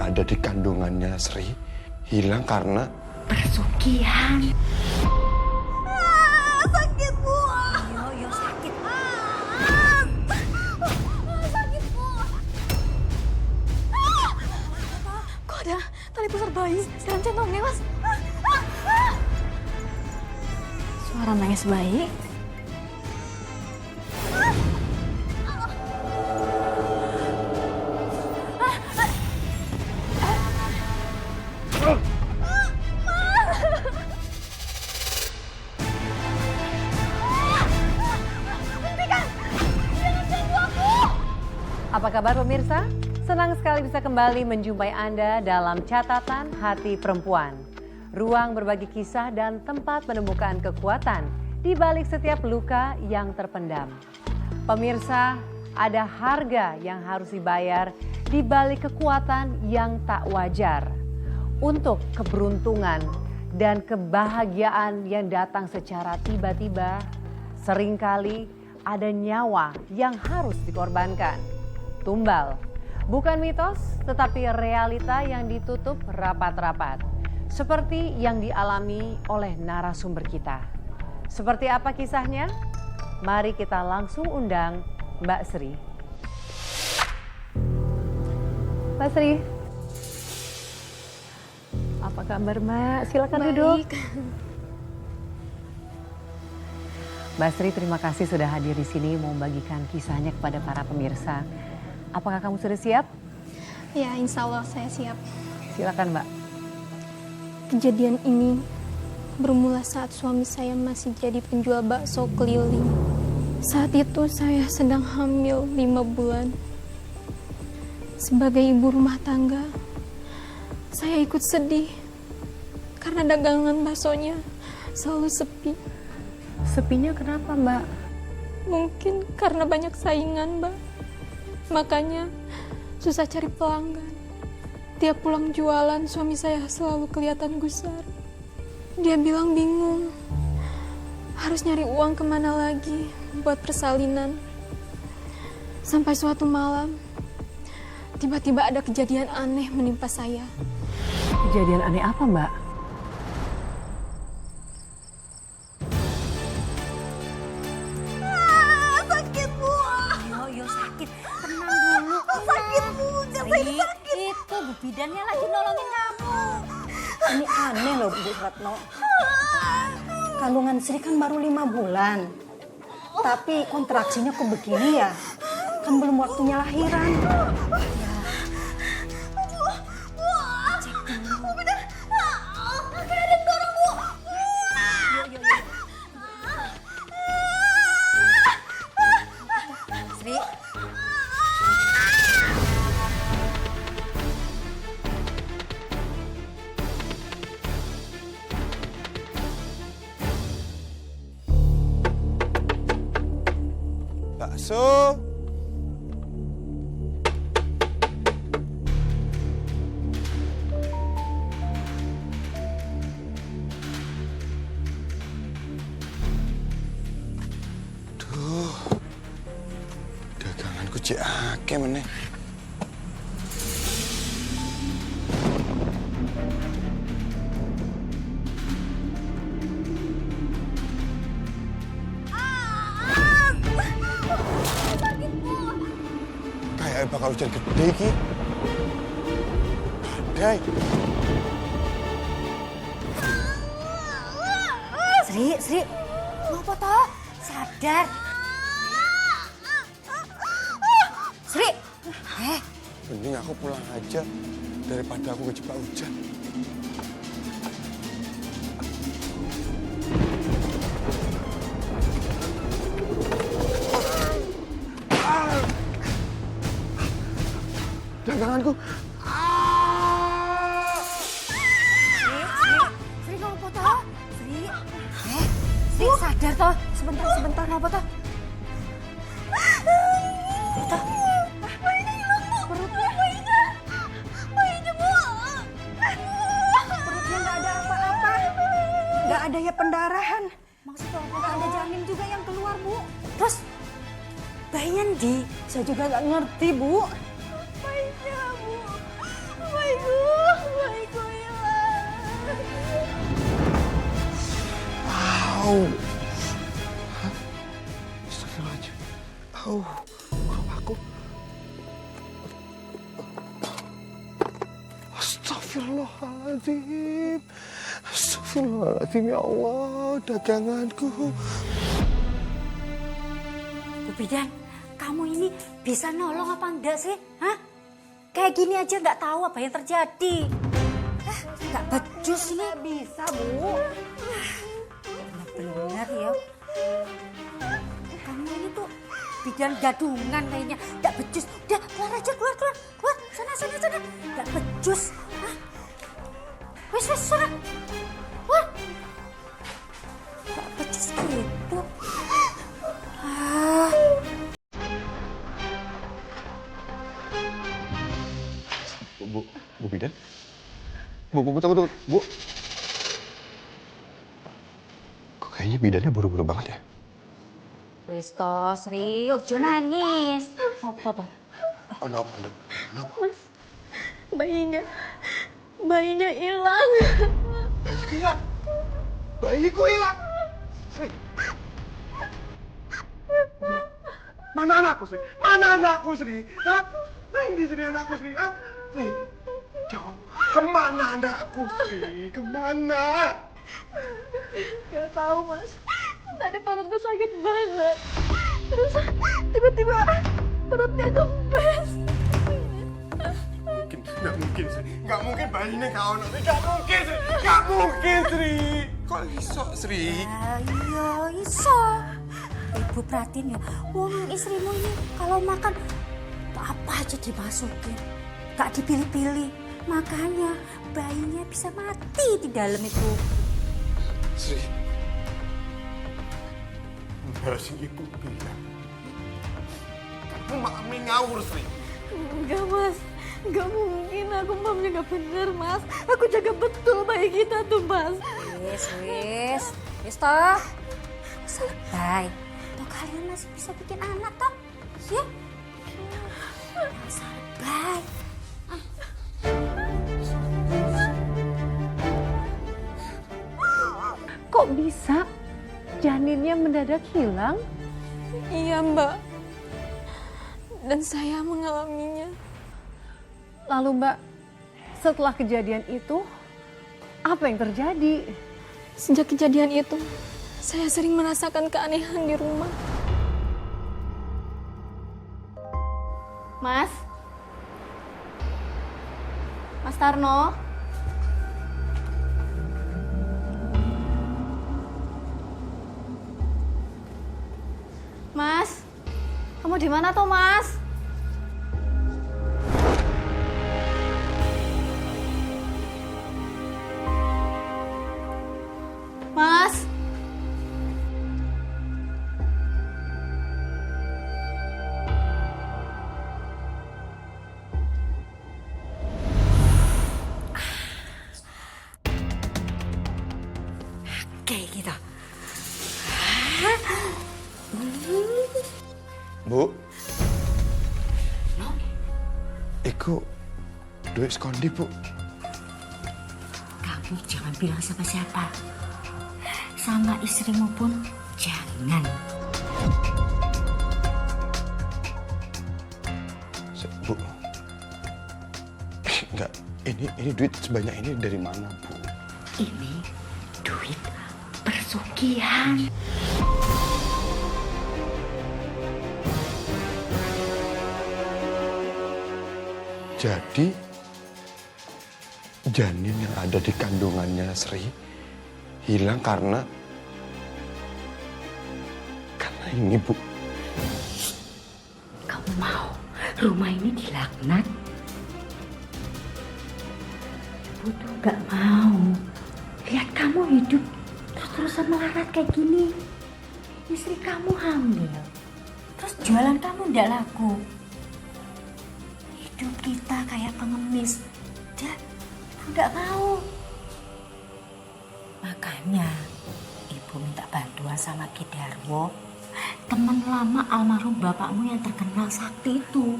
ada di kandungannya Sri hilang karena persugihan. Sakit, Bu. Yo sakit. Sakit, Bu. Kok ada tali pusar bayi dalam centongnya, Mas? Suara nangis bayi. Apa kabar pemirsa? Senang sekali bisa kembali menjumpai Anda dalam catatan hati perempuan. Ruang berbagi kisah dan tempat menemukan kekuatan di balik setiap luka yang terpendam. Pemirsa, ada harga yang harus dibayar di balik kekuatan yang tak wajar. Untuk keberuntungan dan kebahagiaan yang datang secara tiba-tiba, seringkali ada nyawa yang harus dikorbankan. Tumbal, bukan mitos tetapi realita yang ditutup rapat-rapat. Seperti yang dialami oleh narasumber kita. Seperti apa kisahnya? Mari kita langsung undang Mbak Sri. Mbak Sri. Apa kabar Mbak? Silakan duduk. Mbak Sri, terima kasih sudah hadir di sini mau membagikan kisahnya kepada para pemirsa. Apakah kamu sudah siap? Ya, insya Allah saya siap. Silakan Mbak. Kejadian ini bermula saat suami saya masih jadi penjual bakso keliling. Saat itu saya sedang hamil 5 bulan. Sebagai ibu rumah tangga, saya ikut sedih karena dagangan baksonya selalu sepi. Sepinya kenapa Mbak? Mungkin karena banyak saingan, Mbak. Makanya susah cari pelanggan. Tiap pulang jualan, suami saya selalu kelihatan gusar. Dia bilang bingung, harus nyari uang kemana lagi buat persalinan. Sampai suatu malam, tiba-tiba ada kejadian aneh menimpa saya. Kejadian aneh apa Mbak? Sakit, Bu. Yo sakit. Tenang dulu. Sakit, Bu. Sri, itu Bu Bidannya lagi nolongin kamu. Ini aneh loh Bu Ratno. Kandungan Sri kan baru 5 bulan. Tapi kontraksinya kok begini ya? Kan belum waktunya lahiran. Sri. bakso. Duh, daganganku cek akeh meneh. Kayak bakal hujan gede iki. Badai. Sri, ngopo toh? Sadar. Sri. Mending aku pulang aja daripada aku kejebak hujan. Daganganku. Sri ngopo toh? Sri sadar toh? Sebentar ngopo toh? Perutnya nggak ada apa-apa. Nggak ada ya pendarahan. Maksudnya apa? Nggak ada janin juga yang keluar, Bu. Terus bayinya di Saya juga nggak ngerti, Bu. Bayinya, Bu. Bayinya Au. Hah? Astagfirullahaladzim. Au. Kok aku? Astagfirullahaladzim. Astagfirullahaladzim ya Allah, daganganku. Bu Bidan, kamu ini bisa nolong apa enggak sih? Hah? Kayak gini aja nggak tahu apa yang terjadi. Nggak becus ini. Bisa, Bu. Benar ya. Kamu ini tuh bidan gadungan kayaknya. Nggak becus. Udah keluar aja, keluar. Sana. Nggak becus. Hah? Wes, sana. Wah. Nggak becus gitu. Bu Bidan? Bu, tunggu. Bu. Kok kayaknya bidannya buru-buru banget ya? Kristos, Ri, ojo nangis. Apa? Oh, no. Bayinya hilang. Bayiku hilang. Sri. Mana anakku, Sri? Hah? Nah, ini Sri anakku, Sri. Hah? Sri. Jawab. Kemana anakku, Sri? Kemana? Gak tahu, Mas. Tadi perutku sakit banget. Terus tiba-tiba perutnya kempes. Nggak mungkin, Sri. Nggak mungkin bayinya kau nak. Nggak mungkin, Sri. Kok iso, Sri? Iya, iso. Ibu perhatiin ya, wong istrimu ini kalau makan apa aja dimasukin. Gak dipilih-pilih. Makanya bayinya bisa mati di dalam itu. Sri. Benar sih ibu bilang. Kamu makin ngawur, Sri. Enggak, Mas. Enggak mungkin. Aku mamnya gak bener, Mas. Aku jaga betul bayi kita tuh, Mas. Wis toh. Santai. Toh kalian masih bisa bikin anak toh. Ya. Santai. Kok bisa janinnya mendadak hilang? Iya, Mbak. Dan saya mengalaminya. Lalu Mbak, setelah kejadian itu, apa yang terjadi? Sejak kejadian itu, saya sering merasakan keanehan di rumah. Mas? Mas Tarno? Mas? Kamu di mana tuh, Mas? Mas? Kayak gitu. Bu. Iku duit sekondi, Bu. Kamu jangan bilang siapa-siapa. Sama istrimu pun jangan. Bu. Enggak, ini duit sebanyak ini dari mana, Bu? Ini duit persugihan. Jadi janin yang ada di kandungannya Sri hilang karena ini, Bu. Kamu mau rumah ini dilaknat? Ibu tuh gak mau lihat kamu hidup terus-terusan melarat kayak gini. Istri kamu hamil, terus jualan kamu ndak laku. Hidup kita kayak pengemis. Dan ibu nggak mau. Makanya ibu minta bantuan sama Ki Darwo, teman lama almarhum bapakmu yang terkenal sakti itu.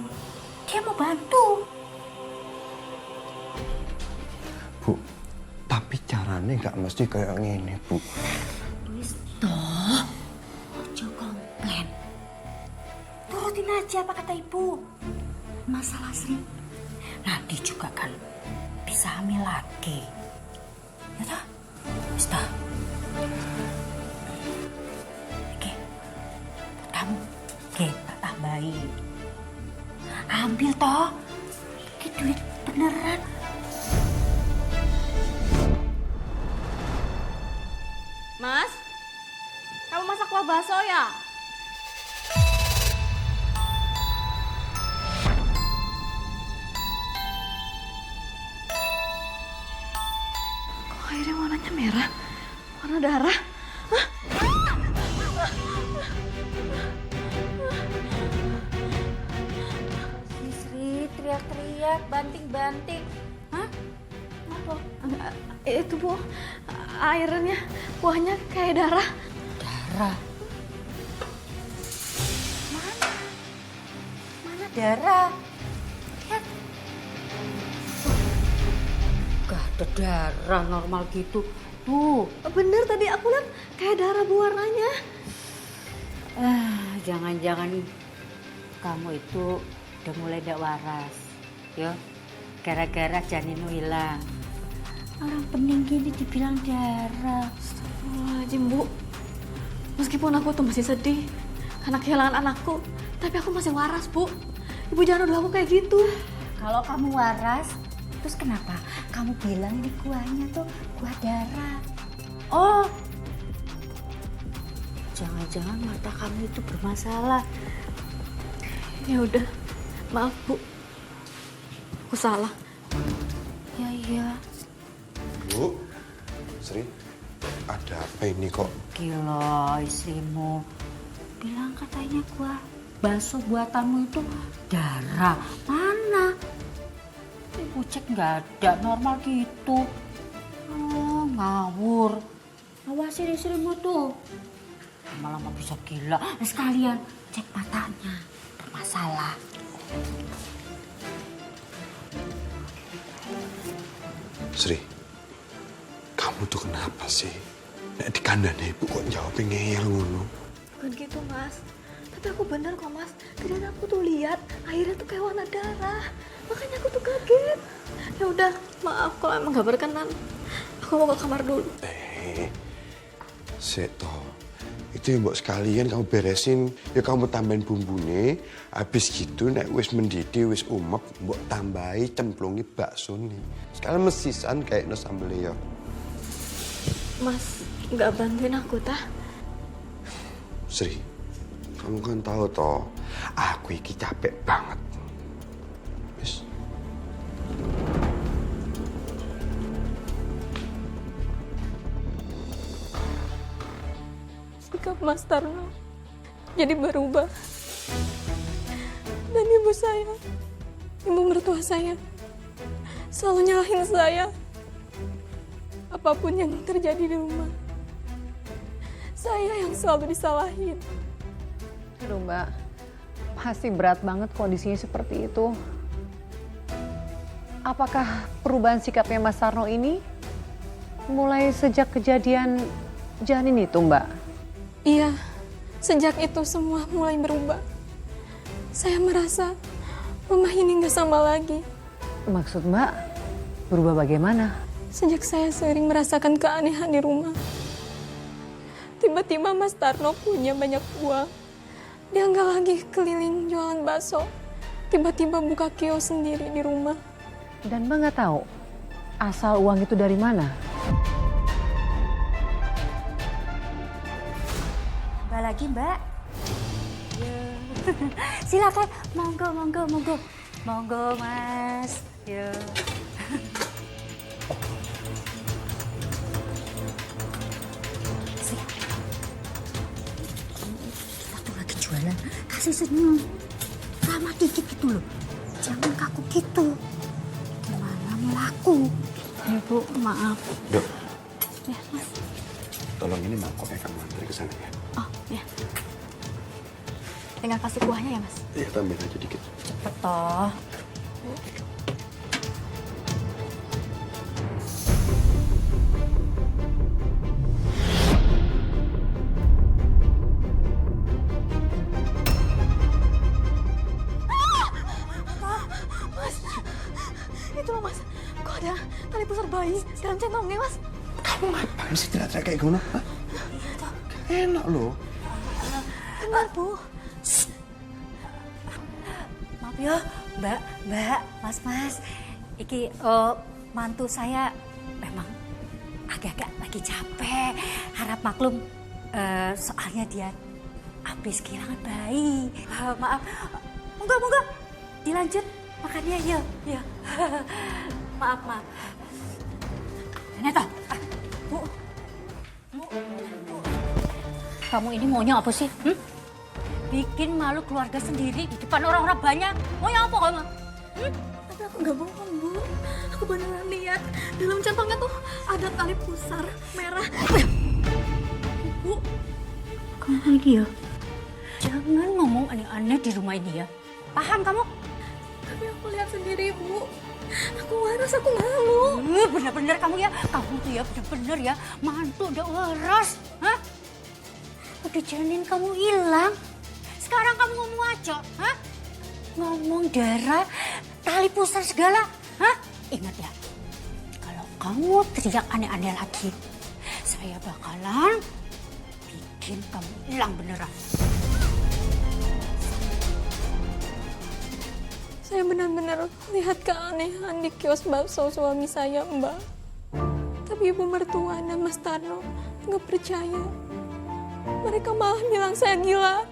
Dia mau bantu. Bu, tapi caranya nggak mesti kayak gini, Bu. Wis aja apa kata ibu. Masalah Sri, nanti juga kan bisa hamil lagi. Ya toh? Wis toh? Oke, kamu, oke, tak tambahi. Ambil toh, ini duit beneran. Mas, kamu masak kuah bakso ya? Kok airnya warnanya merah? Warna darah? Hah? Sri teriak-teriak, banting-banting. Hah? Apa? Itu Bu, airnya, kuahnya kayak darah. Darah. Mana? Mana darah? Lihat. Gak ada darah normal gitu. Tuh. Bener tadi aku lihat kayak darah Bu warnanya. Jangan-jangan kamu itu udah mulai gak waras. Yo, gara-gara janinmu hilang. Orang pening gini dibilang darah. Astagfirullahaladzim Bu. Meskipun aku tuh masih sedih karena kehilangan anakku, tapi aku masih waras Bu. Ibu jangan nuduh aku kayak gitu. Kalau kamu waras, terus kenapa kamu bilang ini kuahnya tuh kuah darah? Oh, jangan-jangan mata kamu itu bermasalah. Ya udah, maaf Bu. Aku salah. Ya iya. Bu, Sri, ada apa ini kok? Gila istrimu. Bilang katanya kuah bakso buatanmu itu darah. Mana? Ibu cek nggak ada, normal gitu. Oh, ngawur. Awasin istrimu tuh. Lama-lama bisa gila. Sekalian cek matanya. Bermasalah. Sri, kamu tuh kenapa sih? Nek di kandangnya ibu kok jawabnya ngeyel ngono? Bukan gitu Mas. Tapi aku bener kok Mas. Tadi aku tuh lihat airnya tuh kayak warna darah. Makanya aku tuh kaget. Ya udah, maaf kalau emang gak berkenan. Aku mau ke kamar dulu. Seto. Itu yang mbok sekalian kamu beresin, ya kamu tambahin bumbune. Habis gitu nek wis mendidih, wis umep, mbok tambahi cemplungi bakso nih. Sekalian mesisan kayak no sambelnya. Mas, gak bantuin aku tah? Sri, kamu kan tahu toh, aku iki capek banget. Wis. Sikap Mas Tarno jadi berubah. Dan ibu saya, ibu mertua saya, selalu nyalahin saya. Apapun yang terjadi di rumah, saya yang selalu disalahin. Aduh Mbak, pasti berat banget kondisinya seperti itu. Apakah perubahan sikapnya Mas Tarno ini mulai sejak kejadian janin itu Mbak? Iya, sejak itu semua mulai berubah. Saya merasa rumah ini nggak sama lagi. Maksud Mbak, berubah bagaimana? Sejak saya sering merasakan keanehan di rumah. Tiba-tiba Mas Tarno punya banyak uang. Dia nggak lagi keliling jualan bakso. Tiba-tiba buka kios sendiri di rumah. Dan Mbak nggak tahu asal uang itu dari mana? Mbak lagi Mbak. Ya. Silakan, monggo, monggo, monggo. Monggo Mas. Ya. Kita tuh lagi jualan, kasih senyum. Ramah dikit gitu loh. Jangan kaku gitu. Gimana mau laku? Ya Bu, maaf. Dok, Ya Mas. tolong ini mangkoknya kamu antri ke sana ya. Oh, ya. Tinggal kasih kuahnya ya Mas. Iya, tambahin aja dikit. Cepet toh. Kok ada tali pusar bayi dalam centongnya, Mas? Kamu ngapain sih teriak-teriak kayak gini? Hah? Enak loh. Benar, Bu. Maaf ya, Mbak, Mas. Iki mantu saya memang agak-agak lagi capek. Harap maklum, soalnya dia habis kehilangan bayi. Maaf, moga dilanjut makannya ya. Maaf. Neta, Bu. Kamu ini maunya apa sih? Bikin malu keluarga sendiri di depan orang-orang banyak. Maunya apa kamu? Tapi aku nggak bohong, Bu. Aku beneran lihat dalam centongnya tuh ada tali pusar merah. Bu, kamu ini ya, jangan ngomong aneh-aneh di rumah ini ya. Paham kamu? Tapi aku lihat sendiri, Bu. Aku waras, aku malu. Bener-bener kamu ya, kamu tuh ya bener-bener ya, mantu udah waras. Hah? Udah janin kamu hilang. Sekarang kamu ngomong aja, hah? Ngomong darah, tali pusar segala, hah? Ingat ya, kalau kamu teriak aneh-aneh lagi, saya bakalan bikin kamu hilang beneran. Saya benar-benar lihat keanehan di kios bakso suami saya, Mbak. Tapi ibu mertua dan Mas Tarno nggak percaya. Mereka malah bilang saya gila.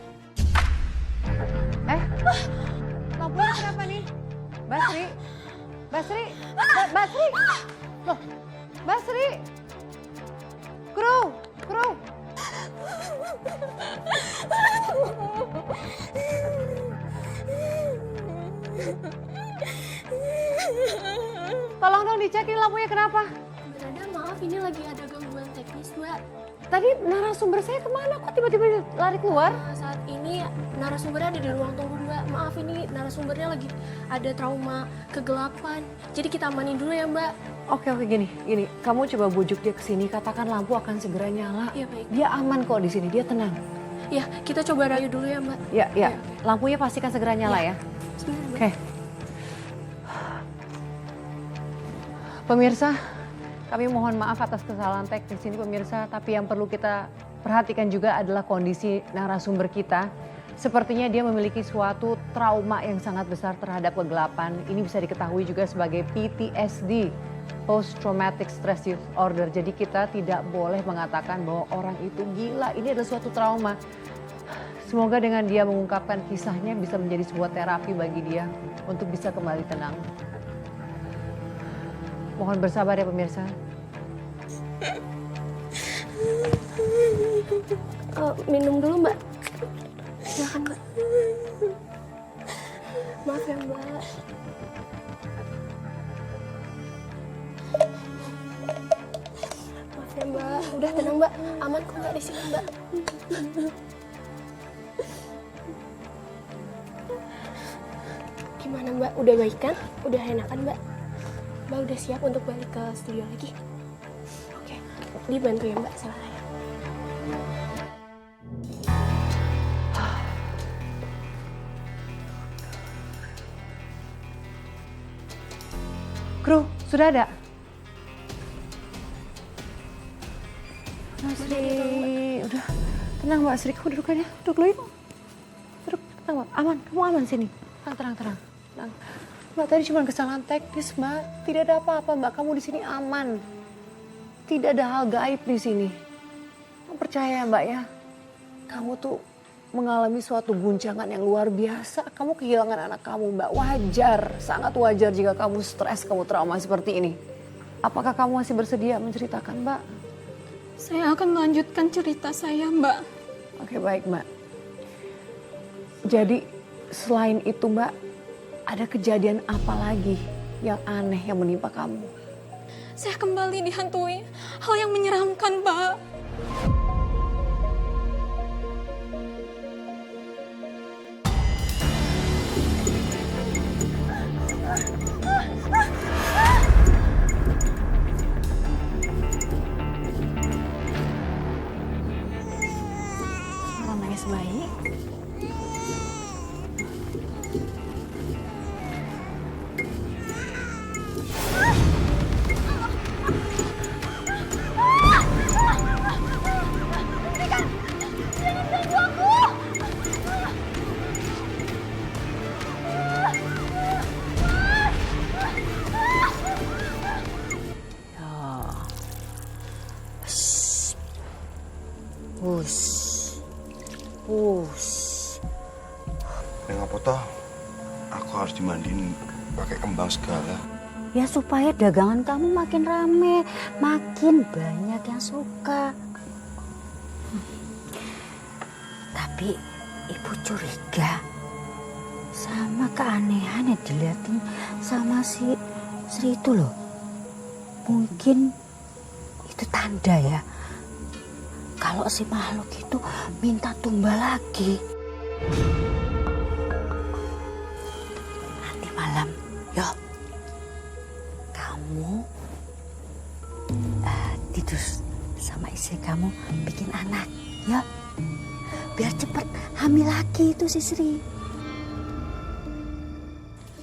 Lampunya kenapa nih? Basri? Loh, Basri! Kru! Tolong dong dicekin lampunya kenapa? Mbak Nada, maaf ini lagi ada gangguan teknis, Mbak. Tadi narasumber saya kemana? Kok tiba-tiba lari keluar? Saat ini narasumbernya ada di ruang tunggu, Mbak. Maaf ini narasumbernya lagi ada trauma kegelapan. Jadi kita amanin dulu ya, Mbak. Oke, gini. Kamu coba bujuk dia ke sini, katakan lampu akan segera nyala. Iya, baik. Dia aman kok di sini, dia tenang. Ya, kita coba rayu dulu ya, Mbak. Ya. Lampunya pastikan segera nyala ya. Sebentar, Mbak. Oke. Pemirsa, kami mohon maaf atas kesalahan teknis ini pemirsa, tapi yang perlu kita perhatikan juga adalah kondisi narasumber kita. Sepertinya dia memiliki suatu trauma yang sangat besar terhadap kegelapan. Ini bisa diketahui juga sebagai PTSD, Post Traumatic Stress Disorder. Jadi kita tidak boleh mengatakan bahwa orang itu gila, ini adalah suatu trauma. Semoga dengan dia mengungkapkan kisahnya bisa menjadi sebuah terapi bagi dia untuk bisa kembali tenang. Mohon bersabar ya pemirsa. Minum dulu, Mbak. Silakan, Mbak. Maaf ya, Mbak. Maaf ya, Mbak. Udah tenang, Mbak. Aman kok, Mbak, di sini, Mbak. Gimana, Mbak? Udah baik kan? Udah enakan, Mbak? Mbak udah siap untuk balik ke studio lagi? Oke, dibantu ya, Mbak, sama saya. Kru, sudah ada? Mbak Sri, udah tenang Mbak Sri, kamu duduk aja, duduk dulu yuk. Duduk, tenang Mbak, aman, kamu aman sini. Tenang. Mbak tadi cuma kesalahan teknis Mbak, tidak ada apa-apa Mbak, kamu di sini aman. Tidak ada hal gaib di sini. Kamu percaya Mbak ya, kamu tuh mengalami suatu guncangan yang luar biasa. Kamu kehilangan anak kamu Mbak, wajar, sangat wajar jika kamu stres, kamu trauma seperti ini. Apakah kamu masih bersedia menceritakan Mbak? Saya akan melanjutkan cerita saya, Mbak. Oke, baik Mbak. Jadi selain itu Mbak, ada kejadian apa lagi yang aneh yang menimpa kamu? Saya kembali dihantui hal yang menyeramkan, Mbak. Suara nangis bayi. Kenapa toh aku harus dimandiin pakai kembang segala? Ya supaya dagangan kamu makin rame, makin banyak yang suka. Tapi ibu curiga sama keanehan yang dilihatin sama si Sri itu loh. Mungkin itu tanda ya kalau si makhluk itu minta tumbal lagi. Nanti malam, yuk kamu tidur sama istri kamu bikin anak, ya. Biar cepet hamil lagi itu si Sri.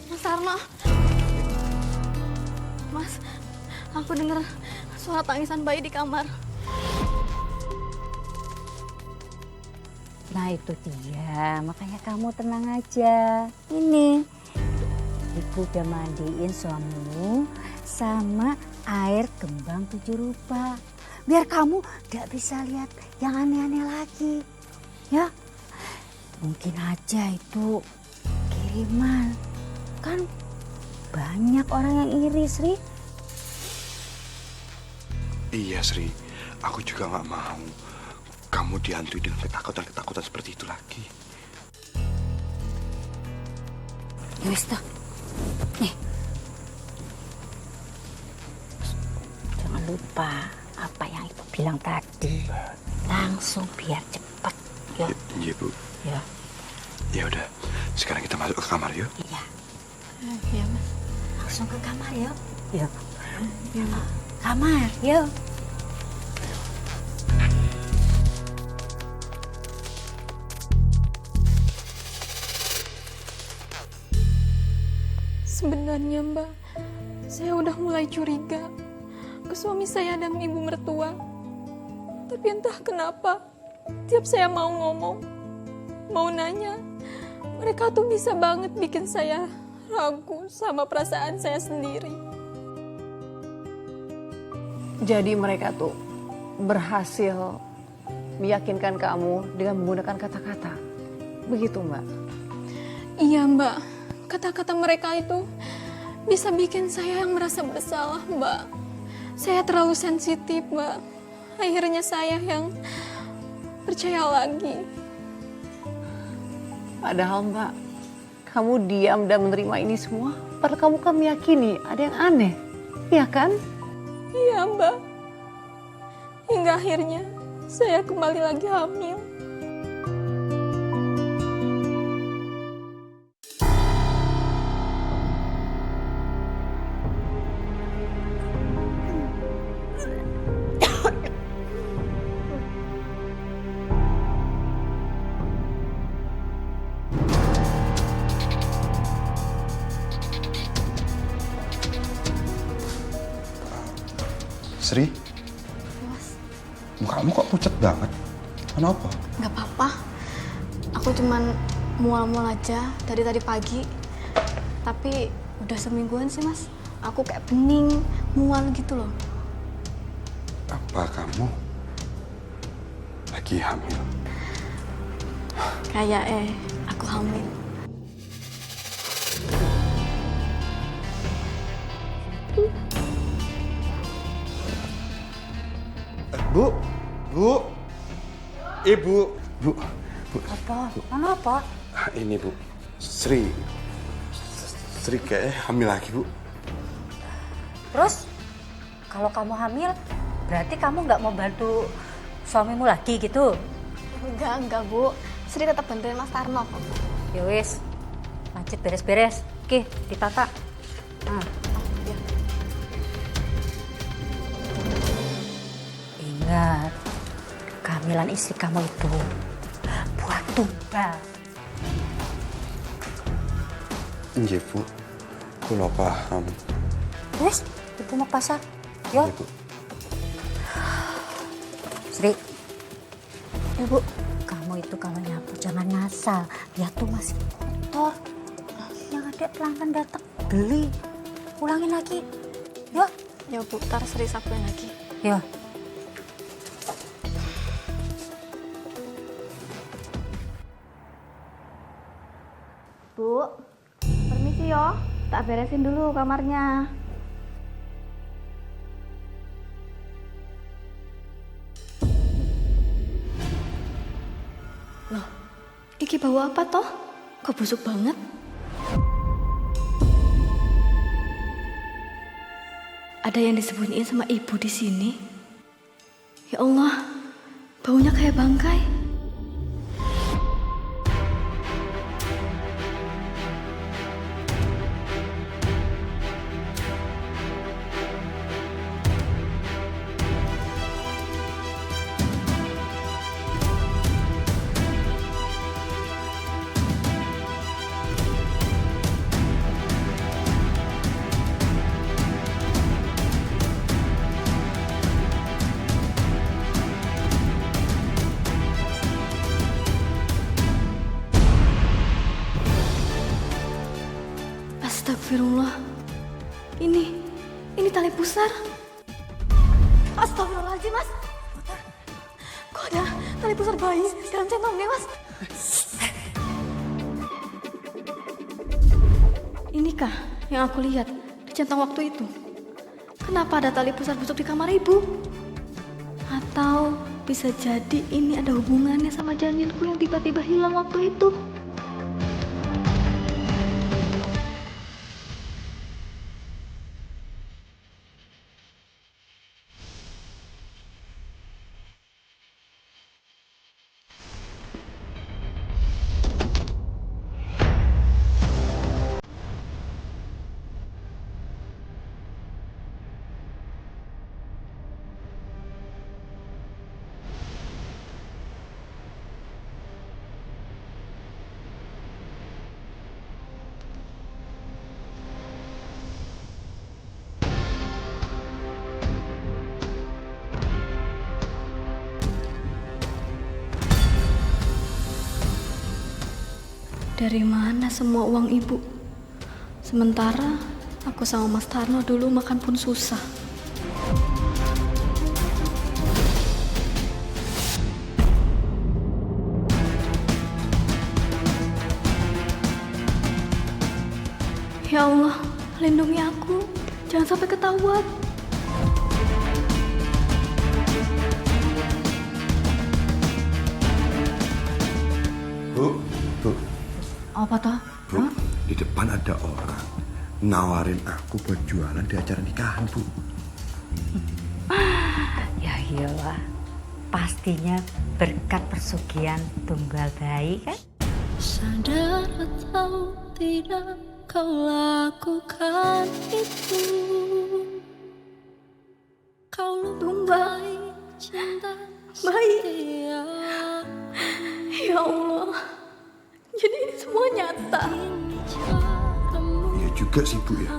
Mas Tarno. Mas, aku dengar suara tangisan bayi di kamar. Nah itu dia, makanya kamu tenang aja. Ini, ibu udah mandiin suamimu sama air kembang 7 rupa. Biar kamu gak bisa lihat yang aneh-aneh lagi. Ya, mungkin aja itu kiriman. Kan banyak orang yang iri, Sri. Iya Sri, aku juga nggak mau kamu dihantui dengan ketakutan seperti itu lagi. Ya wis toh. Nih. Jangan lupa apa yang ibu bilang tadi. Langsung biar cepat. Ya. Iya Bu. Ya. Ya udah, sekarang kita masuk ke kamar yuk. Iya. Iya, Mas. Langsung ke kamar yuk. Ya. Kamar, yuk. Sebenarnya Mbak, saya udah mulai curiga ke suami saya dan ibu mertua. Tapi entah kenapa, tiap saya mau ngomong, mau nanya, mereka tuh bisa banget bikin saya ragu sama perasaan saya sendiri. Jadi mereka tuh berhasil meyakinkan kamu dengan menggunakan kata-kata. Begitu, Mbak? Iya Mbak, kata-kata mereka itu bisa bikin saya yang merasa bersalah Mbak. Saya terlalu sensitif Mbak. Akhirnya saya yang percaya lagi. Padahal Mbak, kamu diam dan menerima ini semua. Padahal kamu kan meyakini ada yang aneh. Iya kan? Iya Mbak. Hingga akhirnya saya kembali lagi hamil. Sri, Mas, mukamu kok pucat banget? Kenapa? nggak apa-apa. Aku cuman mual-mual aja dari tadi pagi. Tapi udah semingguan sih, Mas. Aku kayak bening, mual gitu loh. Apa kamu lagi hamil? Kayak aku hamil. Bu, Ibu, Bu. Apa? Kenapa? Ini Bu, Sri kayaknya hamil lagi Bu. Terus, kalau kamu hamil, berarti kamu nggak mau bantu suamimu lagi gitu? Enggak, Bu. Sri tetap bantuin Mas Tarno kok. Ya wis, lanjut beres-beres. Oke, ditata. Nah. Ingat, kehamilan istri kamu itu buat tumbal. Iya Bu, aku paham. Wis, ibu mau pasar. Yo, Iya Bu. Sri. Ibu, kamu itu kalau nyapu jangan ngasal. Dia tuh masih kotor. Yang ada pelanggan datang beli. Ulangin lagi. Yo, Ya, Bu. Ntar Sri sapuin lagi. yo. Iya, tak beresin dulu kamarnya. Loh, iki bau apa toh? Kok busuk banget? Ada yang disembunyiin sama ibu di sini. Ya Allah, baunya kayak bangkai. Astagfirullah. Ini tali pusar. Astagfirullahaladzim, Mas. Kok ada tali pusar bayi dalam centongnya, Mas? Inikah yang aku lihat di centong waktu itu? Kenapa ada tali pusar busuk di kamar ibu? Atau bisa jadi ini ada hubungannya sama janinku yang tiba-tiba hilang waktu itu? Dari mana semua uang ibu? Sementara aku sama Mas Tarno dulu makan pun susah. Ya Allah, lindungi aku. Jangan sampai ketahuan. Bu. Apa toh? Bu, di depan ada orang nawarin aku buat jualan di acara nikahan, Bu. Ya iyalah, pastinya berkat persugihan tunggal bayi kan? Sadar atau tidak kau lakukan itu. Kau lupai cinta bayi. Ya Allah, jadi ini semua nyata. Iya juga sih, Bu ya.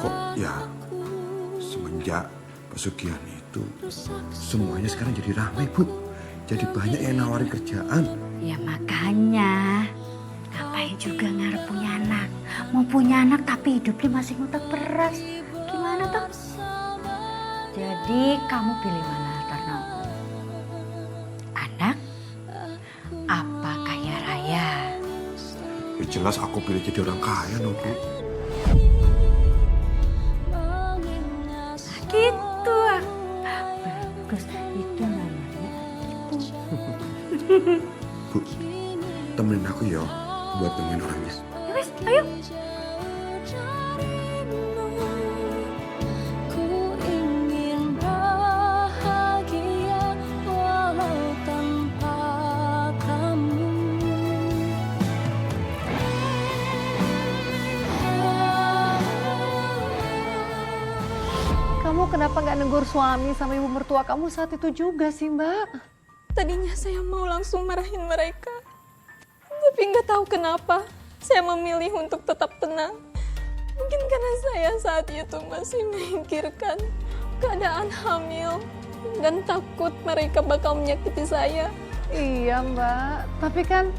Kok ya semenjak pesugihan itu semuanya sekarang jadi ramai, Bu. Jadi banyak yang nawarin kerjaan. Ya makanya, ngapain juga ngarep punya anak. Mau punya anak tapi hidupnya masih ngutak beras. Gimana toh? Jadi kamu pilih mana, Tarno? Anak? Apa kaya raya? Ya jelas aku pilih jadi orang kaya, no, Bu. Gitu ah. Bagus, itu namanya. Bu, temenin aku ya buat temuin orangnya. Ya wes, ayo. Ku ingin bahagia walau tanpa kamu. Kamu kenapa nggak negur suami sama ibu mertua kamu saat itu juga sih, Mbak? Tadinya saya mau langsung marahin mereka. Tapi nggak tahu kenapa saya memilih untuk tetap tenang. Mungkin karena saya saat itu masih memikirkan keadaan hamil dan takut mereka bakal menyakiti saya. Iya, Mbak. Tapi kan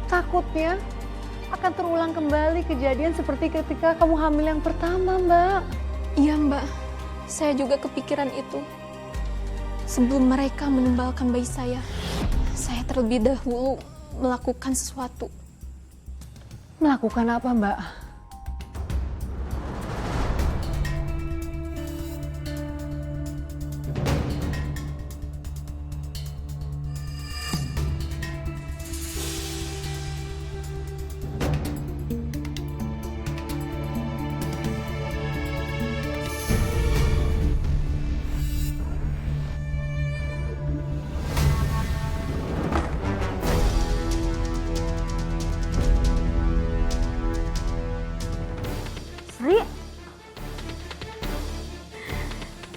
takutnya akan terulang kembali kejadian seperti ketika kamu hamil yang pertama, Mbak. Iya, Mbak. Saya juga kepikiran itu. Sebelum mereka menumbalkan bayi saya terlebih dahulu melakukan sesuatu. Melakukan apa, Mbak?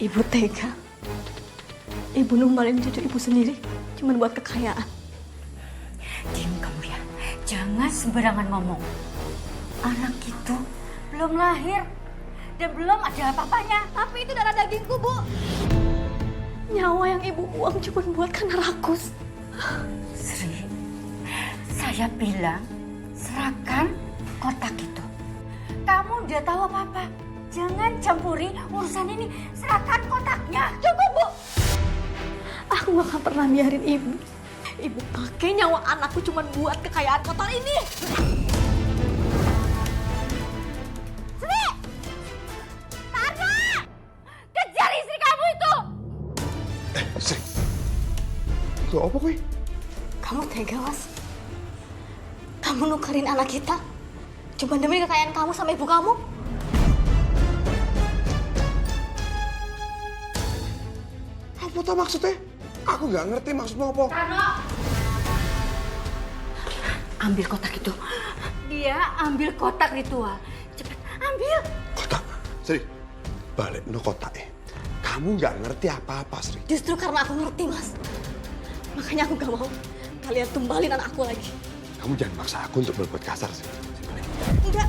Ibu tega. Ibu numbalin cucu ibu sendiri cuma buat kekayaan. Diam kamu ya, jangan sembarangan ngomong. Anak itu belum lahir dan belum ada apa-apanya. Tapi itu darah dagingku, Bu. Nyawa yang ibu buang cuma buat karena rakus. Sri, saya bilang serahkan kotak itu. Kamu udah tahu apa-apa. Jangan campuri urusan ini. Serahkan kotaknya. Cukup, Bu. Aku gak akan pernah biarin ibu. Ibu pakai nyawa anakku cuma buat kekayaan kotor ini. Sri! Tarno! Kejar istri kamu itu! Sri. Itu apa kowe? Kamu tega, Was. Kamu nukerin anak kita cuma demi kekayaan kamu sama ibu kamu. Apa tuh maksudnya? Aku nggak ngerti maksudmu apa. Tarno! Ambil kotak itu. Dia ambil kotak ritual. Cepat, ambil. Kotak? Sri, balik no kotaknya. Kamu nggak ngerti apa-apa, Sri. Justru karena aku ngerti, Mas. Makanya aku gak mau kalian tumbalin anak aku lagi. Kamu jangan maksa aku untuk berbuat kasar, Sri. Enggak.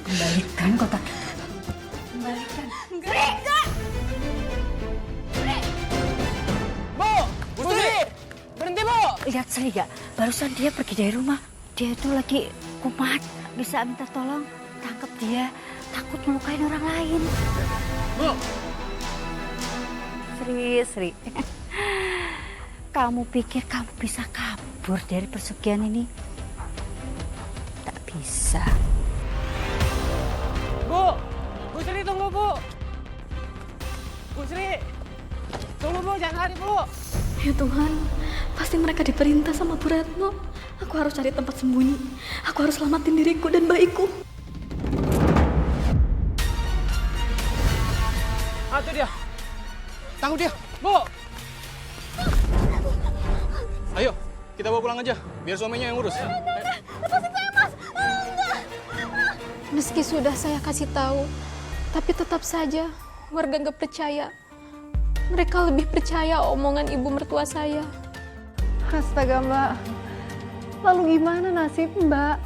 Kembalikan kotak itu. Kembalikan. Enggak. Bu Sri, berhenti Bu. Lihat Sri gak? Barusan dia pergi dari rumah. Dia itu lagi kumat. Bisa minta tolong tangkap dia. Takut melukain orang lain. Bu, Sri. Kamu pikir kamu bisa kabur dari persugihan ini? Tak bisa. Bu Sri tunggu Bu. Bu Sri, tunggu Bu, jangan lari Bu. Ya Tuhan, pasti mereka diperintah sama Bu Retno. Aku harus cari tempat sembunyi. Aku harus selamatin diriku dan bayiku. Ah, itu dia. Tangguh dia, Bu. Ayo, kita bawa pulang aja, biar suaminya yang urus. Meski sudah saya kasih tahu, tapi tetap saja warga nggak percaya. Mereka lebih percaya omongan ibu mertua saya. Astaga Mbak, lalu gimana nasib Mbak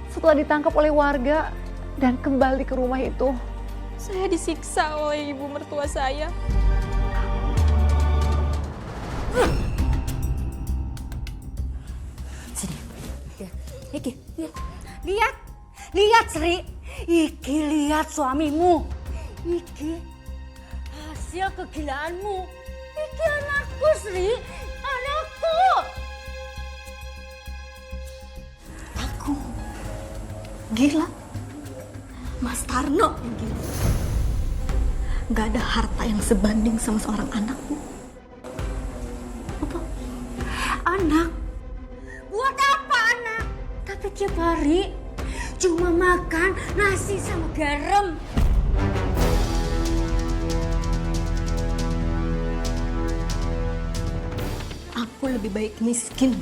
setelah ditangkap oleh warga dan kembali ke rumah itu? Saya disiksa oleh ibu mertua saya. Sini. Iki, lihat. Lihat Sri. Iki lihat suamimu. Iki hasil kegilaanmu. Iki anakku Sri. Anakku. Aku gila. Mas Tarno yang gila. Gak ada harta yang sebanding sama seorang anakku. Apa? Anak? Buat apa anak? Tapi tiap hari cuma makan nasi sama garam. Aku lebih baik miskin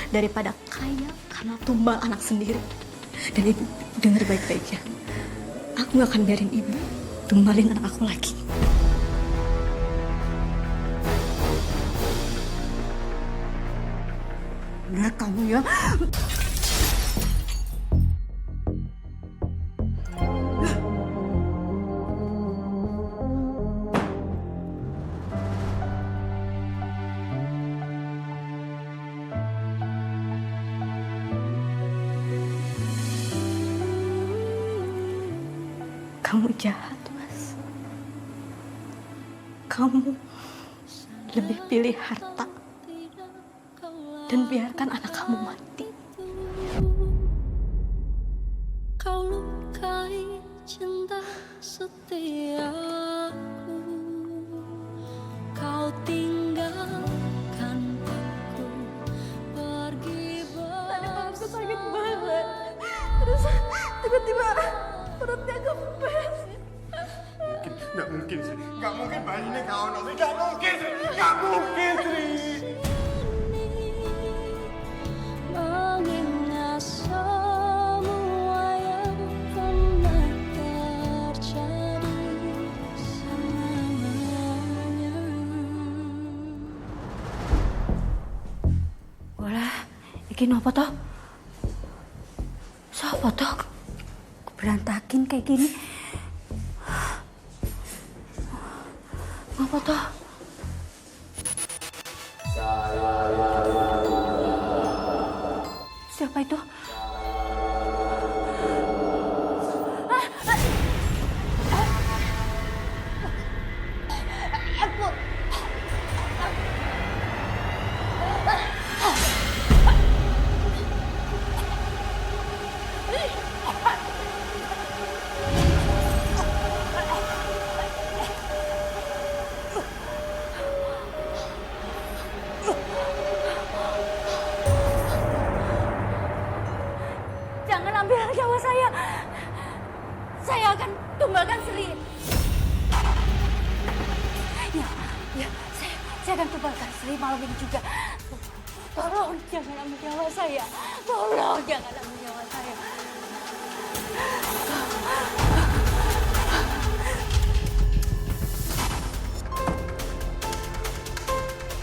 daripada kaya karena tumbal anak sendiri. Dan ibu, dengar baik-baik ya. Aku gak akan biarin ibu tumbalin anak aku lagi. Benar kamu ya. Kamu jahat, Mas. Kamu lebih pilih harta dan biarkan anak kamu mati. Kau lukai cinta setiaku. Kau tinggalkan aku pergi. Tadi malamku sakit banget. Terus tiba-tiba perutnya kempes. Nggak mungkin, Sri. Nggak mungkin bayi ini kau Sri. Nggak mungkin, Sri. Nggak mungkin, Sri. Mengingat semua yang pernah terjadi selamanya. Walah, iki nopo toh? Sopo toh? Berantakin kayak gini. Apa toh? Siapa itu? Jangan ambil nyawa saya. Saya akan tumbangkan Sri. Ya, saya akan tumbangkan Sri malam ini juga. Tolong jangan ambil nyawa saya. Tolong jangan ambil nyawa saya.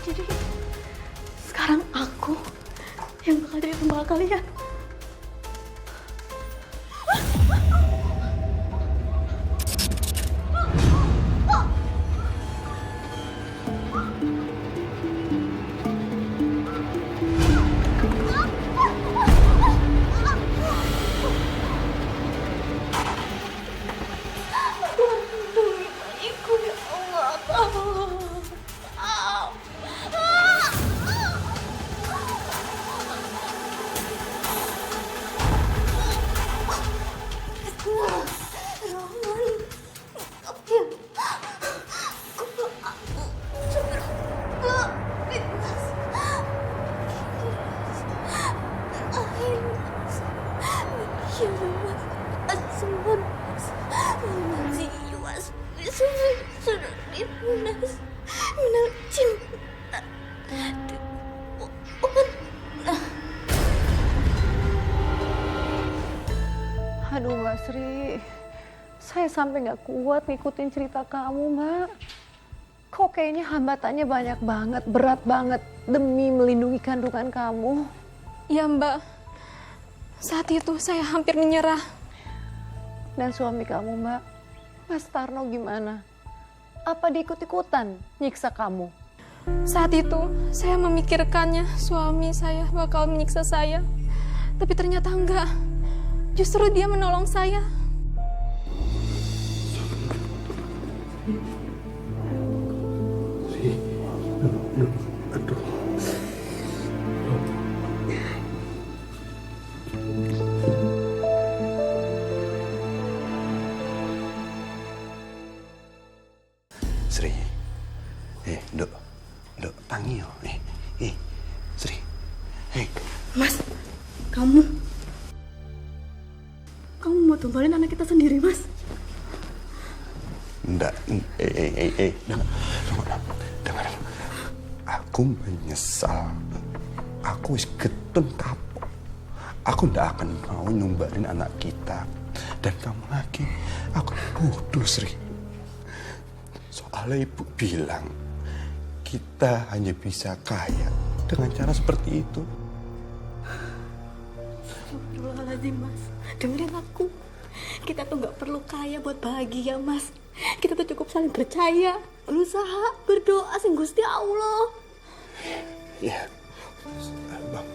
Jadi sekarang aku yang bakal jadi tumbal kalian. Lindungi bayiku ya Allah. Aduh Mbak Sri, saya sampai nggak kuat ngikutin cerita kamu Mbak. Kok kayaknya hambatannya banyak banget, berat banget demi melindungi kandungan kamu. Ya Mbak, saat itu saya hampir menyerah. Dan suami kamu Mbak, Mas Tarno gimana? Apa diikut-ikutan nyiksa kamu? Saat itu saya memikirkannya suami saya bakal menyiksa saya. Tapi ternyata enggak. Justru dia menolong saya. Sri, Dok, tangi yo, Sri, Mas, kamu mau tumbalin anak kita sendiri, Mas? Enggak, dengar. Aku menyesal. Aku wis getun kapok. Aku ndak akan mau nyumbarin anak kita. Dan kamu lagi, aku bodoh, Sri. Soalnya ibu bilang, kita hanya bisa kaya dengan cara seperti itu. Astagfirullahaladzim, Mas. Dengerin aku. Kita tuh gak perlu kaya buat bahagia, Mas. Kita tuh cukup saling percaya, berusaha, berdoa sing Gusti Allah. Iya. Bang.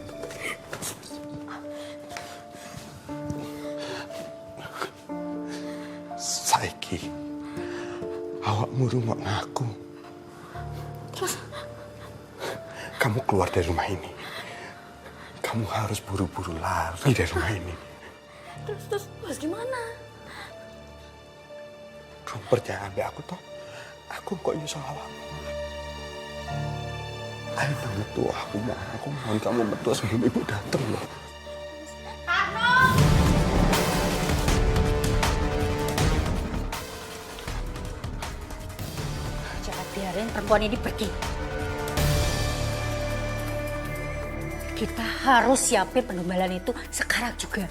Saiki awakmu rumah aku. Terus kamu keluar dari rumah ini. Kamu harus buru-buru lari dari rumah ini. Terus gimana? Kamu percaya ambil aku toh? Aku kok nyesal awakmu. Ayo metu, aku mohon kamu metu sebelum ibu datang loh. biarin perempuan ini pergi. Kita harus siapin penumbalan itu sekarang juga.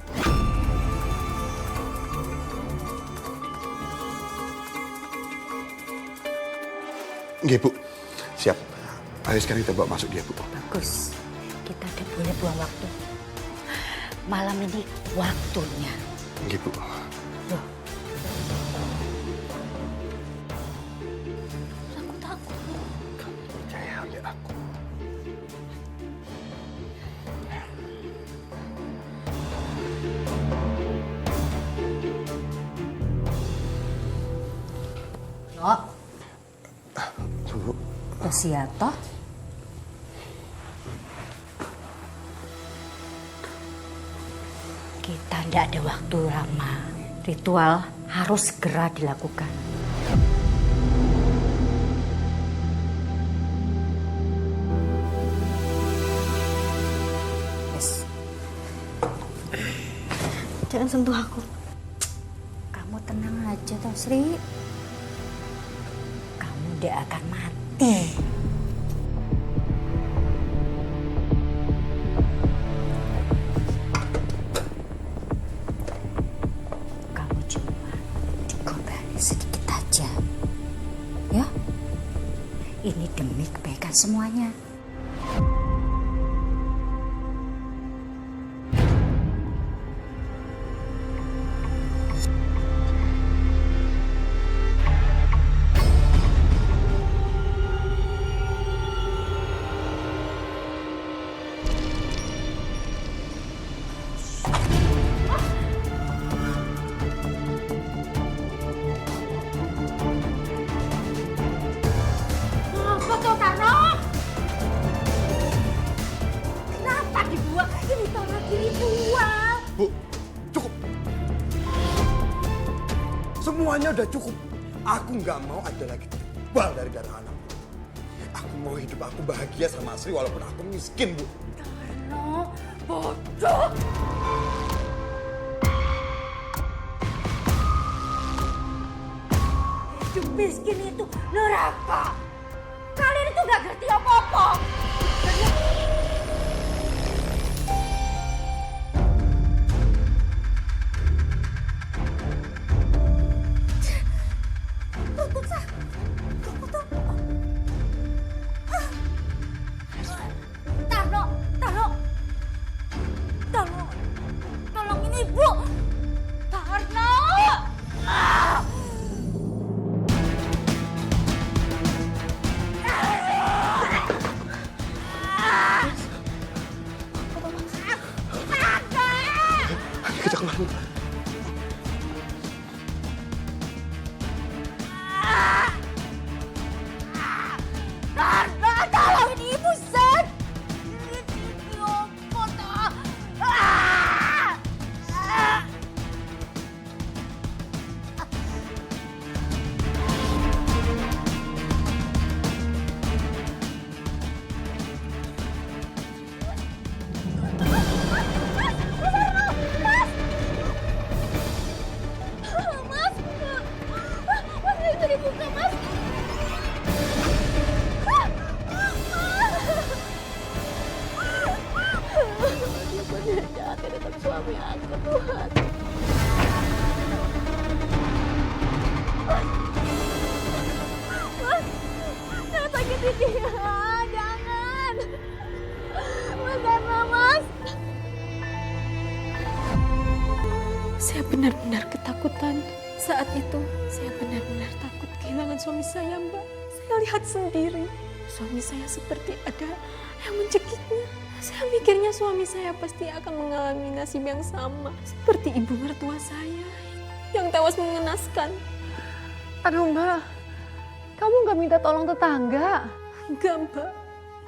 Nggih, Bu. Siap. Ayo sekarang kita bawa masuk dia, Bu. Bagus. Kita tidak boleh buang waktu. Malam ini waktunya. Nggih, Bu. Loh, Aku takut. Kamu percaya oleh aku. no, Bu. udah siap toh? Kita tidak ada waktu lama. Ritual harus segera dilakukan. Yes. Jangan sentuh aku. Kamu tenang aja toh Sri. Kamu tidak akan mati. Kamu cuma digobali sedikit aja. Ya. Ini demi kebaikan semuanya. Apa kau taruh? Kenapa dibuang? Ini tanah dibuang. Bu, cukup. Semuanya udah cukup. Aku nggak mau ada lagi tebal dari darah anakku. Aku mau hidup aku bahagia sama Asri walaupun aku miskin, Bu. No, bodoh. Hidup miskin itu neraka. Kalian itu nggak ngerti apa-apa. Tarno, Tarno, tolongin ibu. Tarno. Kita keluar, Bu. Tarno, tolongin ibu, Sen. Mas itu dibuka, Mas. Dia benar jahat di dekat suami aku, Tuhan. Mas, jangan sakitin dia. Jangan. Mas Darma, Mas. Saya benar-benar ketakutan. Saat itu, saya benar-benar takut kehilangan suami saya, Mbak. Saya lihat sendiri, suami saya seperti ada yang mencekiknya. Saya mikirnya suami saya pasti akan mengalami nasib yang sama seperti ibu mertua saya yang tewas mengenaskan. Aduh Mbak, kamu nggak minta tolong tetangga? Enggak, Mbak.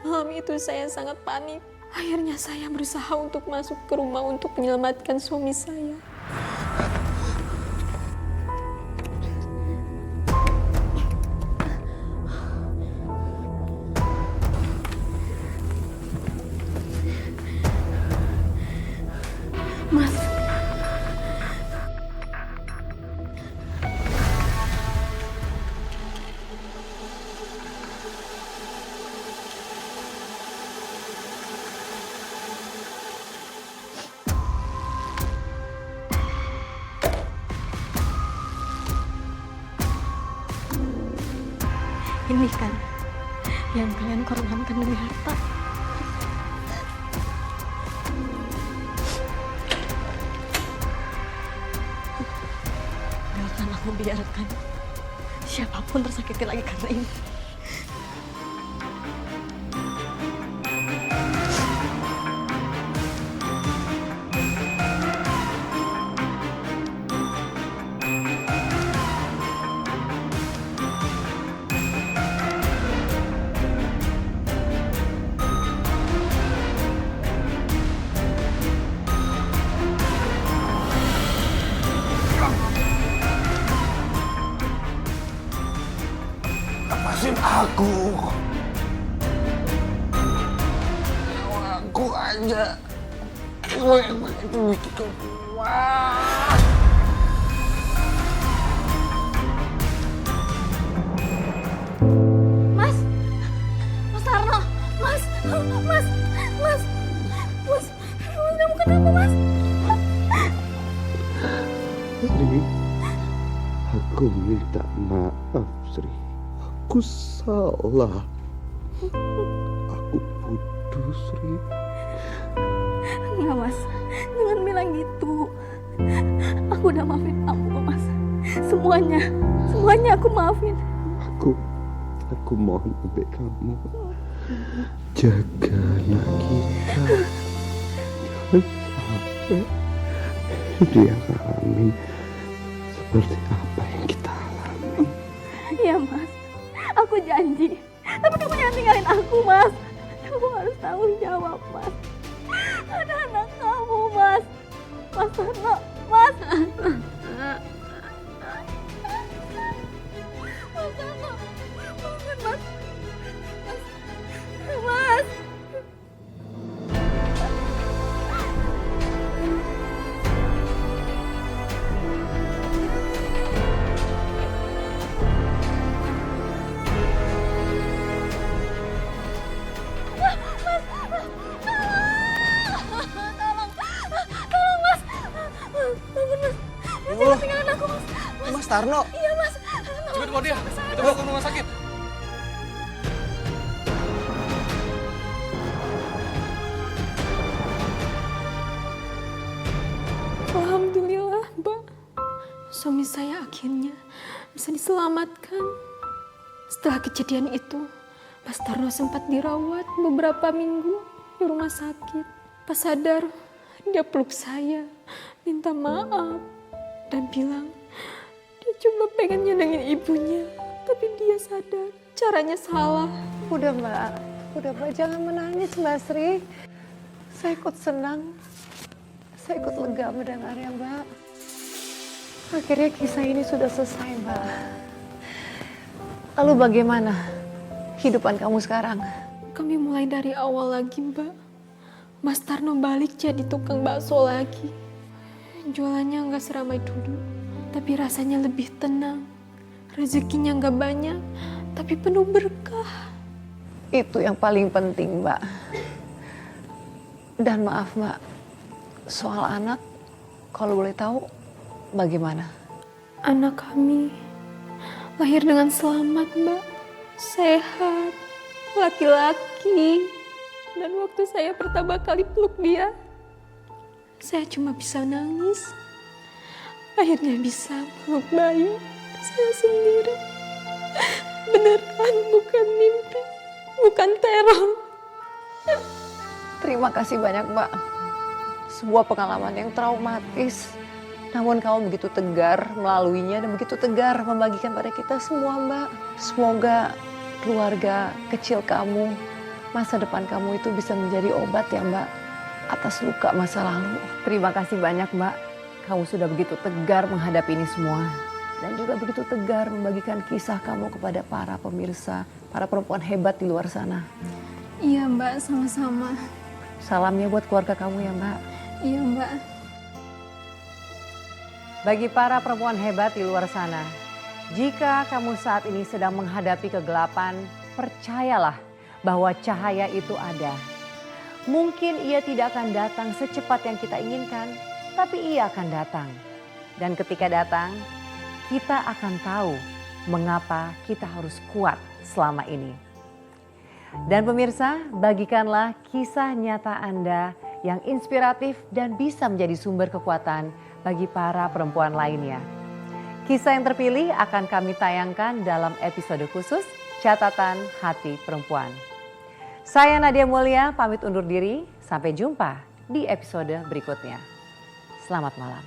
Malam itu saya sangat panik. Akhirnya saya berusaha untuk masuk ke rumah untuk menyelamatkan suami saya. Mas. Ini kan yang kalian korbankan demi harta. Gak akan aku biarkan siapapun tersakiti lagi karena ini. Lepasin aku. Aku aja. Gue yang begitu kuat. Mas Tarno, Mas, kamu kenapa Mas? Sri, aku minta maaf, Sri. Aku salah. Aku bodoh, Sri. Enggak Mas, jangan bilang gitu. Aku udah maafin kamu kok Mas. Semuanya aku maafin. Aku mohon sampai kamu jaga anak kita. Jangan sampai dia ngalamin seperti apa yang kita alami. Iya Mas, aku janji. Tapi kamu jangan tinggalin aku Mas. Kamu harus tanggung jawab Mas. Ada anak kamu Mas. Mas Tarno, Mas. Mas Tarno, bangun Mas. Mas. Tolong Mas. Bangun Mas. Mas jangan tinggalin aku Mas. Mas Tarno. Iya Mas. Cepet bawa dia. Kita bawa ke rumah sakit. Alhamdulillah, Mbak. Suami saya akhirnya bisa diselamatkan. Setelah kejadian itu, Mas Tarno sempat dirawat beberapa minggu di rumah sakit. Pas sadar, dia peluk saya, minta maaf, dan bilang dia cuma pengen nyenengin ibunya. Tapi dia sadar caranya salah. Udah Mbak, jangan menangis Mbak Sri. Saya ikut senang, saya ikut lega mendengarnya Mbak. Akhirnya kisah ini sudah selesai Mbak. Lalu bagaimana kehidupan kamu sekarang? Kami mulai dari awal lagi, Mbak. Mas Tarno balik jadi tukang bakso lagi. Jualannya nggak seramai dulu, tapi rasanya lebih tenang. Rezekinya nggak banyak, tapi penuh berkah. Itu yang paling penting Mbak. Dan maaf Mbak, soal anak, kalau boleh tahu bagaimana? Anak kami lahir dengan selamat, Mbak. Sehat, laki-laki. Dan waktu saya pertama kali peluk dia, saya cuma bisa nangis. Akhirnya bisa peluk bayi saya sendiri. Beneran bukan mimpi, bukan teror. Terima kasih banyak Mbak. Sebuah pengalaman yang traumatis. Namun kamu begitu tegar melaluinya dan begitu tegar membagikan pada kita semua Mbak. Semoga keluarga kecil kamu, masa depan kamu itu bisa menjadi obat ya Mbak atas luka masa lalu. Terima kasih banyak Mbak. Kamu sudah begitu tegar menghadapi ini semua. Dan juga begitu tegar membagikan kisah kamu kepada para pemirsa, para perempuan hebat di luar sana. Iya Mbak, sama-sama. Salamnya buat keluarga kamu ya Mbak. Iya Mbak. Bagi para perempuan hebat di luar sana, jika kamu saat ini sedang menghadapi kegelapan, percayalah bahwa cahaya itu ada. Mungkin ia tidak akan datang secepat yang kita inginkan, tapi ia akan datang. Dan ketika datang, kita akan tahu mengapa kita harus kuat selama ini. Dan pemirsa, bagikanlah kisah nyata Anda yang inspiratif dan bisa menjadi sumber kekuatan bagi para perempuan lainnya. Kisah yang terpilih akan kami tayangkan dalam episode khusus Catatan Hati Perempuan. Saya Nadia Mulia pamit undur diri, sampai jumpa di episode berikutnya. Selamat malam.